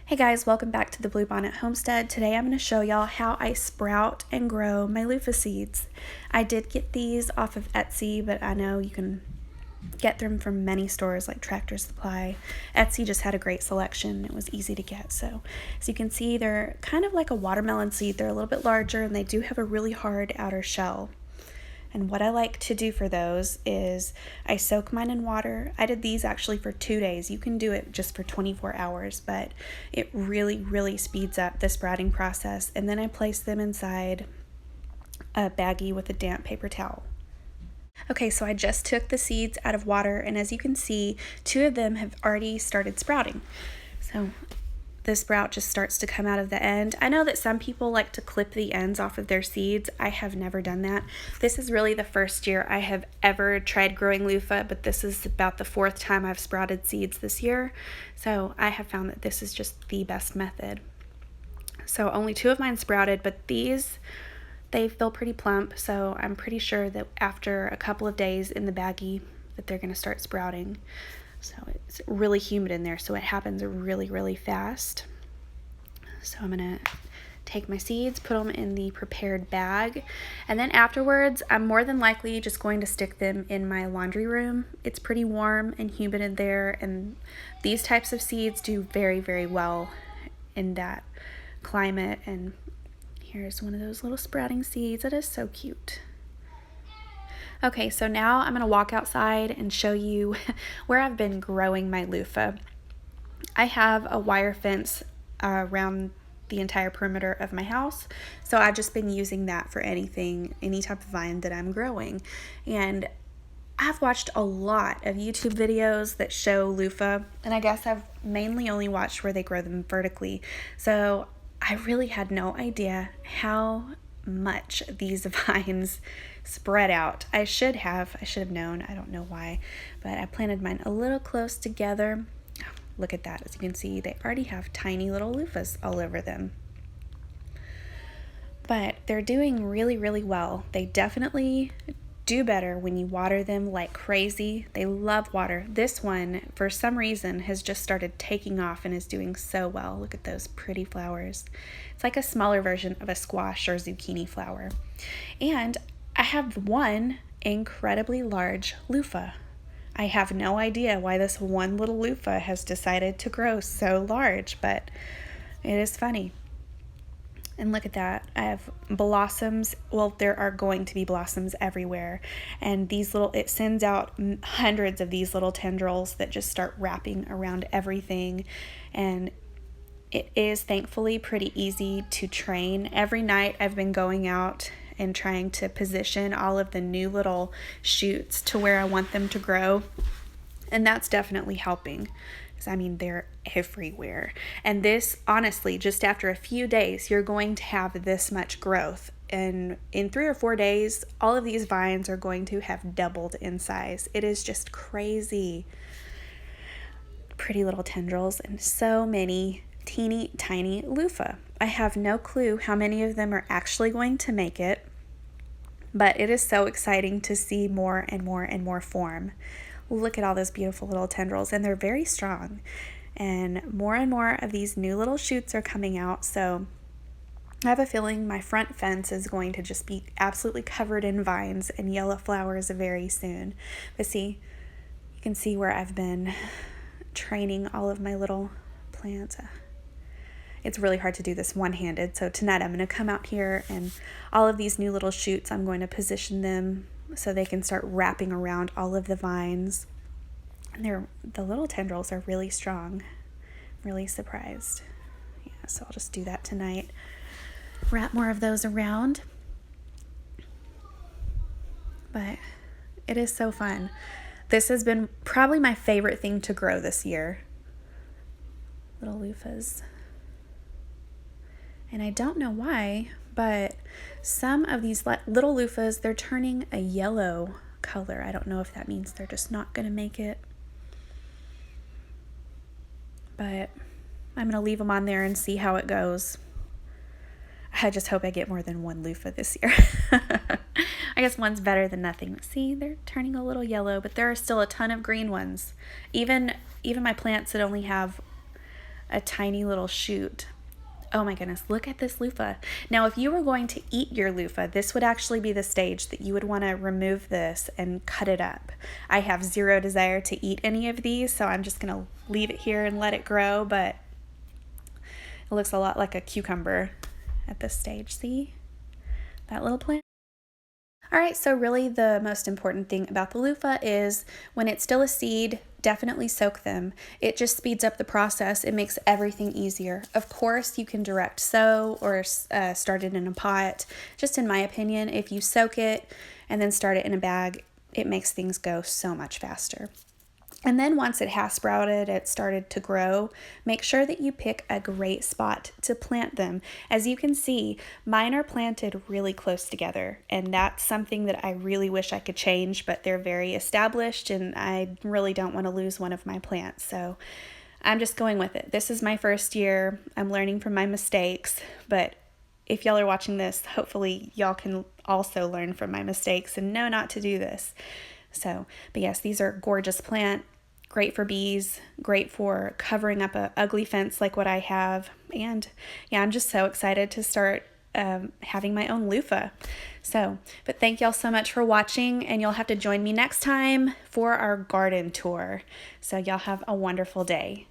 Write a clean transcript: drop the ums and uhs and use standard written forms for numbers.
Hey guys, welcome back to the Bluebonnet Homestead. Today I'm going to show y'all how I sprout and grow my loofah seeds. I did get these off of Etsy, but I know you can get them from many stores like Tractor Supply. Etsy just had a great selection. It was easy to get. So as you can see, they're kind of like a watermelon seed. They're a little bit larger and they do have a really hard outer shell. And what I like to do for those is I soak mine in water. I did these actually for 2 days. You can do it just for 24 hours, but it really speeds up the sprouting process. And then I place them inside a baggie with a damp paper towel. Okay, so I just took the seeds out of water, and as you can see, 2 of them have already started sprouting. So the sprout just starts to come out of the end. I know that some people like to clip the ends off of their seeds. I have never done that. This is really the first year I have ever tried growing loofah, but this is about the 4th time I've sprouted seeds this year. So I have found that this is just the best method. So only 2 of mine sprouted, but these, they feel pretty plump. So I'm pretty sure that after a couple of days in the baggie that they're gonna start sprouting. So it's really humid in there, so it happens really fast. So I'm gonna take my seeds, put them in the prepared bag, and then afterwards I'm more than likely just going to stick them in my laundry room. It's pretty warm and humid in there, and these types of seeds do very well in that climate. And here's one of those little sprouting seeds. That is so cute. Okay, so now I'm going to walk outside and show you where I've been growing my loofah. I have a wire fence around the entire perimeter of my house, so I've just been using that for any type of vine that I'm growing. And I've watched a lot of YouTube videos that show loofah, and I guess I've mainly only watched where they grow them vertically. So I really had no idea how much these vines spread out. I should have known. I don't know why, but I planted mine a little close together. Look at that. As you can see, they already have tiny little loofahs all over them. But they're doing really well. They definitely do better when you water them like crazy. They love water. This one, for some reason, has just started taking off and is doing so well. Look at those pretty flowers. It's like a smaller version of a squash or zucchini flower. And I have one incredibly large loofah. I have no idea why this one little loofah has decided to grow so large, but it is funny. And look at that. I have blossoms. Well, there are going to be blossoms everywhere. And it sends out hundreds of these little tendrils that just start wrapping around everything. And it is thankfully pretty easy to train. Every night I've been going out and trying to position all of the new little shoots to where I want them to grow. And that's definitely helping. I mean, they're everywhere. And this, honestly, just after a few days, you're going to have this much growth. And in 3 or 4 days, all of these vines are going to have doubled in size. It is just crazy. Pretty little tendrils and so many teeny tiny loofah. I have no clue how many of them are actually going to make it, but it is so exciting to see more and more form. Look at all those beautiful little tendrils, and they're very strong. And more of these new little shoots are coming out, so I have a feeling my front fence is going to just be absolutely covered in vines and yellow flowers very soon. But see, you can see where I've been training all of my little plants. It's really hard to do this one-handed, so tonight I'm going to come out here and all of these new little shoots, I'm going to position them so they can start wrapping around all of the vines. And the little tendrils are really strong. I'm really surprised. Yeah, so I'll just do that tonight. Wrap more of those around. But it is so fun. This has been probably my favorite thing to grow this year. Little loofahs. And I don't know why, but some of these little loofahs, they're turning a yellow color. I don't know if that means they're just not going to make it. But I'm going to leave them on there and see how it goes. I just hope I get more than one loofah this year. I guess one's better than nothing. See, they're turning a little yellow, but there are still a ton of green ones. Even my plants that only have a tiny little shoot. Oh my goodness, look at this loofah. Now, if you were going to eat your loofah, this would actually be the stage that you would want to remove this and cut it up. I have zero desire to eat any of these, so I'm just going to leave it here and let it grow, but it looks a lot like a cucumber at this stage. See that little plant? All right, so really the most important thing about the loofah is when it's still a seed, definitely soak them. It just speeds up the process. It makes everything easier. Of course, you can direct sow or start it in a pot. Just in my opinion, if you soak it and then start it in a bag, it makes things go so much faster. And then once it has sprouted, it started to grow, make sure that you pick a great spot to plant them. As you can see, mine are planted really close together, and that's something that I really wish I could change, but they're very established and I really don't want to lose one of my plants. So I'm just going with it. This is my first year. I'm learning from my mistakes, but if y'all are watching this, hopefully y'all can also learn from my mistakes and know not to do this. So, but yes, these are gorgeous plant, great for bees, great for covering up a ugly fence like what I have. And yeah, I'm just so excited to start having my own loofah. So, but thank y'all so much for watching, and you'll have to join me next time for our garden tour. So y'all have a wonderful day.